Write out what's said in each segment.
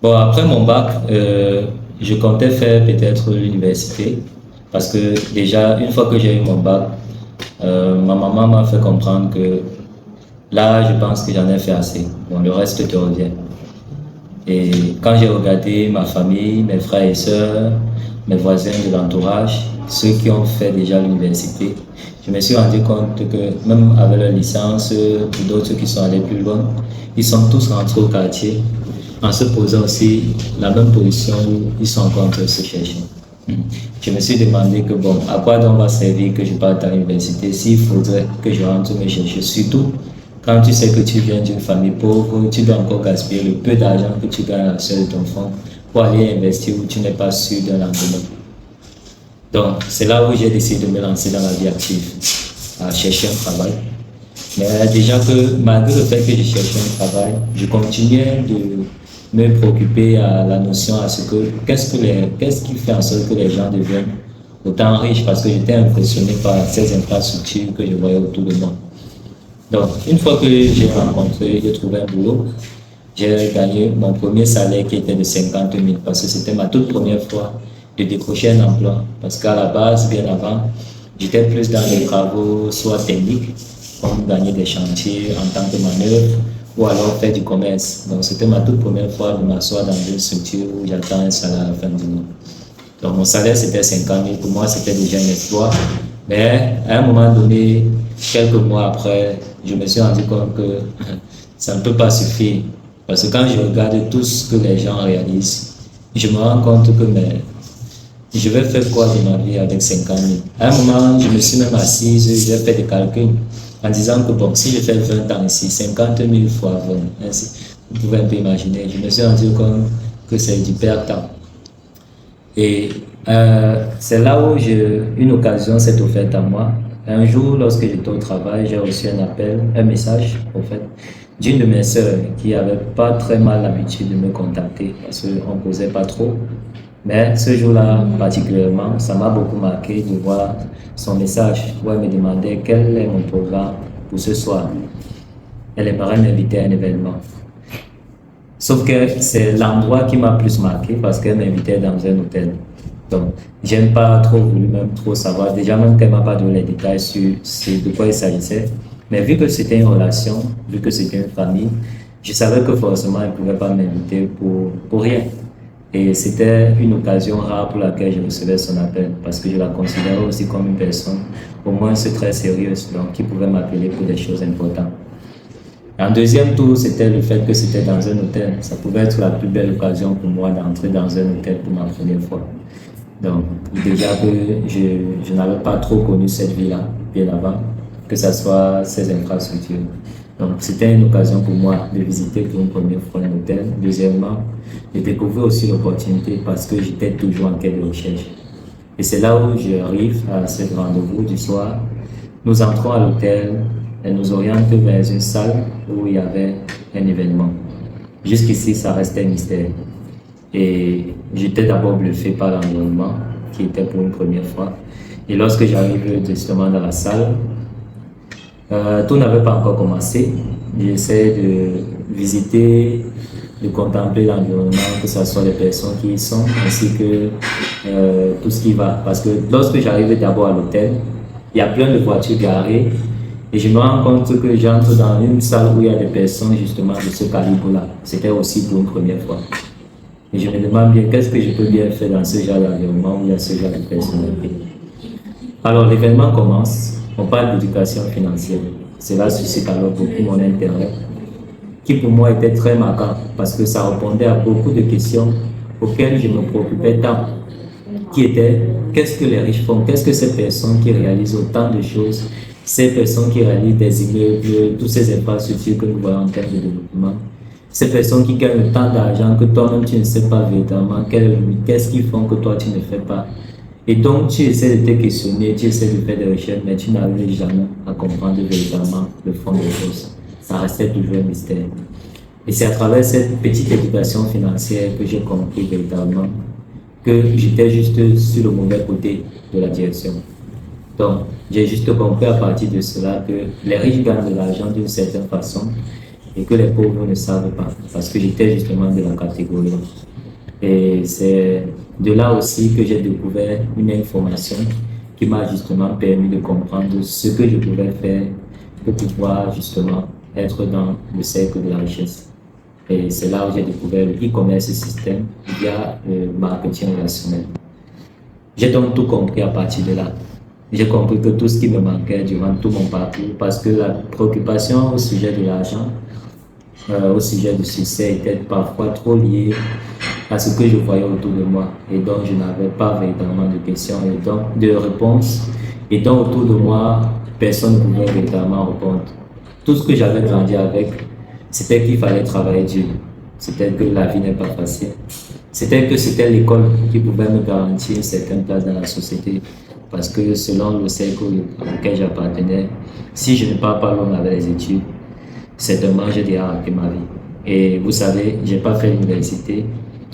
Bon, après mon bac, je comptais faire peut-être l'université parce que déjà, une fois que j'ai eu mon bac, ma maman m'a fait comprendre que là, je pense que j'en ai fait assez. Bon, le reste te revient. Et quand j'ai regardé ma famille, mes frères et sœurs, mes voisins de l'entourage, ceux qui ont fait déjà l'université, je me suis rendu compte que même avec leur licence, ou d'autres qui sont allés plus loin, ils sont tous rentrés au quartier en se posant aussi la même position où ils sont encore en train de se chercher. Je me suis demandé que bon, à quoi donc va servir que je parte à l'université s'il faudrait que je rentre me chercher, surtout quand tu sais que tu viens d'une famille pauvre, tu dois encore gaspiller le peu d'argent que tu gagnes à la seule de ton fonds pour aller investir où tu n'es pas sûr d'un lendemain. Donc, c'est là où j'ai décidé de me lancer dans la vie active, à chercher un travail. Mais déjà que malgré le fait que je cherchais un travail, je continuais de me préoccuper à la notion à ce que qu'est-ce qui fait en sorte que les gens deviennent autant riches parce que j'étais impressionné par ces infrastructures que je voyais autour de moi. Donc, une fois que j'ai trouvé un boulot, j'ai gagné mon premier salaire qui était de 50 000 parce que c'était ma toute première fois de décrocher un emploi. Parce qu'à la base, bien avant, j'étais plus dans les travaux, soit techniques, comme gagner des chantiers en tant que manœuvre, ou alors faire du commerce. Donc, c'était ma toute première fois de m'asseoir dans une structure où j'attends un salaire à la fin du mois. Donc, mon salaire, c'était 50 000. Pour moi, c'était déjà un exploit. Mais à un moment donné, quelques mois après, je me suis rendu compte que ça ne peut pas suffire. Parce que quand je regarde tout ce que les gens réalisent, je me rends compte que mais, je vais faire quoi de ma vie avec 50 000. À un moment, je me suis même assise, j'ai fait des calculs en disant que bon, si je fais 20 ans ici, 50 000 fois 20, ainsi, vous pouvez un peu imaginer. Je me suis rendu compte que c'est du perte temps. Et c'est là où une occasion s'est offerte à moi. Un jour, lorsque j'étais au travail, j'ai reçu un appel, un message, en fait, d'une de mes sœurs qui avait pas très mal l'habitude de me contacter parce qu'on ne causait pas trop. Mais ce jour-là, particulièrement, ça m'a beaucoup marqué de voir son message où elle me demandait quel est mon programme pour ce soir. Elle aimerait m'inviter à un événement. Sauf que c'est l'endroit qui m'a plus marqué parce qu'elle m'invitait dans un hôtel. Donc, j'aime pas trop voulu même trop savoir. Déjà, même qu'elle m'a pas donné les détails sur de quoi il s'agissait. Mais vu que c'était une relation, vu que c'était une famille, je savais que forcément, elle ne pouvait pas m'inviter pour rien. Et c'était une occasion rare pour laquelle je recevais son appel parce que je la considérais aussi comme une personne au moins très sérieuse, donc qui pouvait m'appeler pour des choses importantes. En deuxième tour, c'était le fait que c'était dans un hôtel. Ça pouvait être la plus belle occasion pour moi d'entrer dans un hôtel pour ma première fois. Donc, déjà que je n'avais pas trop connu cette vie-là bien avant, que ce soit ces infrastructures. Donc, c'était une occasion pour moi de visiter pour une première fois un hôtel. Deuxièmement, de découvrir aussi l'opportunité parce que j'étais toujours en quête de recherche. Et c'est là où j'arrive à ce rendez-vous du soir. Nous entrons à l'hôtel, elle nous oriente vers une salle où il y avait un événement. Jusqu'ici, ça restait mystère. Et j'étais d'abord bluffé par l'environnement, qui était pour une première fois. Et lorsque j'arrive justement dans la salle, tout n'avait pas encore commencé. J'essaie de visiter, de contempler l'environnement, que ce soit les personnes qui y sont, ainsi que tout ce qui va. Parce que lorsque j'arrive d'abord à l'hôtel, il y a plein de voitures garées et je me rends compte que j'entre dans une salle où il y a des personnes justement de ce calibre-là. C'était aussi pour une première fois. Et je me demande bien qu'est-ce que je peux bien faire dans ce genre d'environnement où il y a ce genre de personnalité. Alors l'événement commence, on parle d'éducation financière. Cela suscite alors beaucoup mon intérêt, qui pour moi était très marquant parce que ça répondait à beaucoup de questions auxquelles je me préoccupais tant, qui étaient qu'est-ce que les riches font, qu'est-ce que ces personnes qui réalisent autant de choses, ces personnes qui réalisent des immeubles, toutes ces infrastructures que nous voyons en termes de développement, ces personnes qui gagnent autant d'argent que toi-même tu ne sais pas véritablement qu'est-ce qu'ils font que toi tu ne fais pas. Et donc tu essaies de te questionner, tu essaies de faire des recherches, mais tu n'arrives jamais à comprendre véritablement le fond des choses. Ça restait toujours un mystère. Et c'est à travers cette petite éducation financière que j'ai compris véritablement que j'étais juste sur le mauvais côté de la direction. Donc, j'ai juste compris à partir de cela que les riches gagnent de l'argent d'une certaine façon et que les pauvres ne savent pas, parce que j'étais justement de la catégorie. Et c'est de là aussi que j'ai découvert une information qui m'a justement permis de comprendre ce que je pouvais faire pour pouvoir justement être dans le cercle de la richesse. Et c'est là où j'ai découvert le e-commerce système via le marketing relationnel. J'ai donc tout compris à partir de là. J'ai compris que tout ce qui me manquait durant tout mon parcours, parce que la préoccupation au sujet de l'argent, au sujet du succès était parfois trop liée à ce que je voyais autour de moi. Et donc, je n'avais pas véritablement de questions et donc de réponses. Et donc, autour de moi, personne ne pouvait véritablement répondre. Tout ce que j'avais grandi avec, c'était qu'il fallait travailler dur. C'était que la vie n'est pas facile. C'était que c'était l'école qui pouvait me garantir une certaine place dans la société. Parce que selon le cercle auquel j'appartenais, si je ne pars pas loin avec les études, certainement j'ai déjà raté ma vie. Et vous savez, je n'ai pas fait l'université.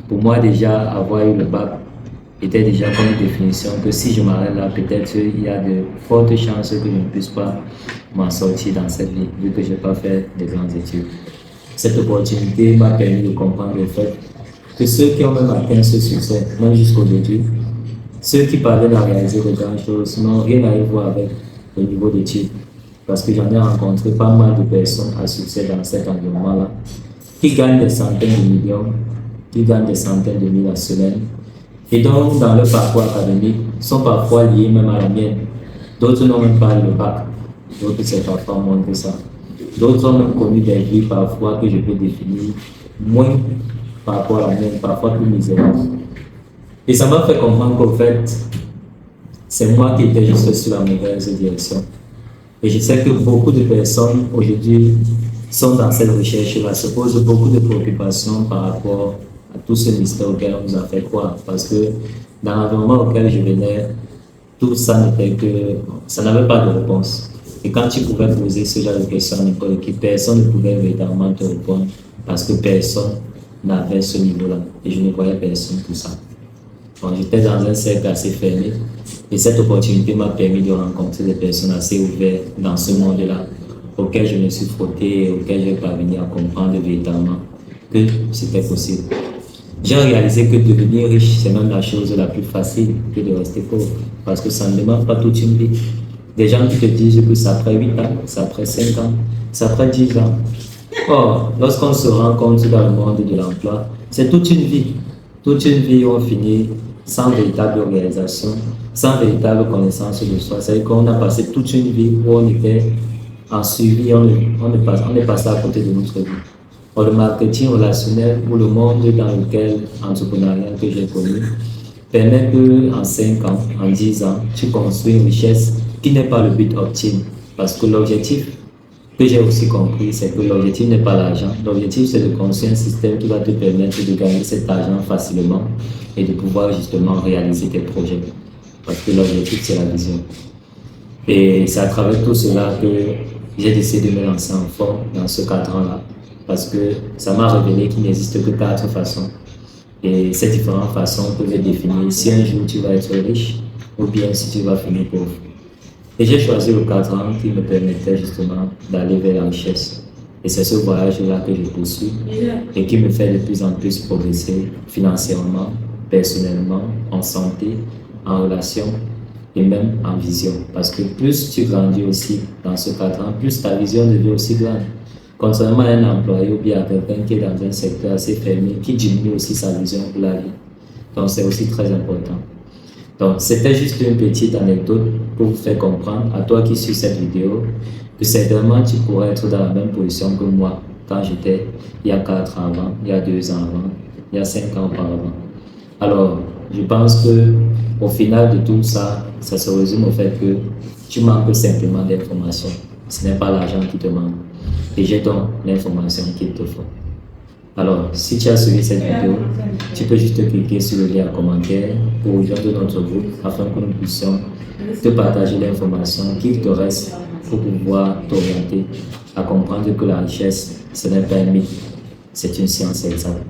Pour moi, déjà, avoir eu le bac était déjà comme une définition que si je m'arrête là, peut-être il y a de fortes chances que je ne puisse pas m'en sortir dans cette vie, vu que je n'ai pas fait de grandes études. Cette opportunité m'a permis de comprendre le fait que ceux qui ont même atteint ce succès, même jusqu'aujourd'hui, ceux qui parviennent à réaliser de grandes choses n'ont rien à y voir avec le niveau d'études. Parce que j'en ai rencontré pas mal de personnes à succès dans cet environnement-là, qui gagnent des centaines de millions, qui gagnent des centaines de mille à semaine, et donc dans leur parcours académique, sont parfois liés même à la mienne. D'autres n'ont même pas eu le bac, d'autres c'est parfois moins que ça. D'autres ont même connu des vies parfois que je peux définir moins par rapport à la mienne, parfois plus misérables. Et ça m'a fait comprendre qu'au fait, c'est moi qui étais juste sur la mauvaise direction. Et je sais que beaucoup de personnes aujourd'hui sont dans cette recherche-là, se posent beaucoup de préoccupations par rapport à tout ce mystère auquel on nous a fait croire. Parce que dans l'environnement auquel je venais, tout ça n'était que, ça n'avait pas de réponse. Et quand tu pouvais poser ce genre de questions à n'importe qui, personne ne pouvait véritablement te répondre parce que personne n'avait ce niveau-là. Et je ne voyais personne pour ça. Donc, j'étais dans un cercle assez fermé et cette opportunité m'a permis de rencontrer des personnes assez ouvertes dans ce monde-là auquel je me suis frotté et auquel j'ai parvenu à comprendre véritablement que c'était possible. J'ai réalisé que devenir riche, c'est même la chose la plus facile que de rester pauvre parce que ça ne demande pas toute une vie. Des gens qui te disent que ça prend 8 ans, ça prend 5 ans, ça prend 10 ans. Or, lorsqu'on se rend compte dans le monde de l'emploi, c'est toute une vie. Toute une vie où on finit sans véritable réalisation, sans véritable connaissance de soi. C'est-à-dire qu'on a passé toute une vie où on était en suivi, on est passé à côté de notre vie. Or, le marketing relationnel ou le monde dans lequel entrepreneurial que j'ai connu permet qu'en 5 ans, en 10 ans, tu construis une richesse qui n'est pas le but optime. Parce que l'objectif que j'ai aussi compris, c'est que l'objectif n'est pas l'argent. L'objectif, c'est de construire un système qui va te permettre de gagner cet argent facilement et de pouvoir justement réaliser tes projets. Parce que l'objectif, c'est la vision. Et c'est à travers tout cela que j'ai décidé de me lancer en fond dans ce cadre-là. Parce que ça m'a révélé qu'il n'existe que 4 façons. Et ces différentes façons peuvent définir si un jour tu vas être riche ou bien si tu vas finir pauvre. Et j'ai choisi le cadran qui me permettait justement d'aller vers la richesse. Et c'est ce voyage-là que je poursuis et qui me fait de plus en plus progresser financièrement, personnellement, en santé, en relation et même en vision. Parce que plus tu grandis aussi dans ce cadran, plus ta vision devient aussi grande. Contrairement à un employé ou bien à quelqu'un qui est dans un secteur assez fermé, qui diminue aussi sa vision pour la vie. Donc c'est aussi très important. Donc c'était juste une petite anecdote pour vous faire comprendre, à toi qui suis cette vidéo, que certainement tu pourrais être dans la même position que moi quand j'étais il y a 4 ans avant, il y a 2 ans avant, il y a 5 ans auparavant. Alors, je pense que au final de tout ça, ça se résume au fait que tu manques simplement d'informations. Ce n'est pas l'argent qui te manque. Et j'ai donc l'information qu'il te faut. Alors, si tu as suivi cette vidéo, tu peux juste cliquer sur le lien en commentaire pour rejoindre notre groupe afin que nous puissions te partager l'information qu'il te reste pour pouvoir t'orienter à comprendre que la richesse, ce n'est pas un mythe, c'est une science exacte.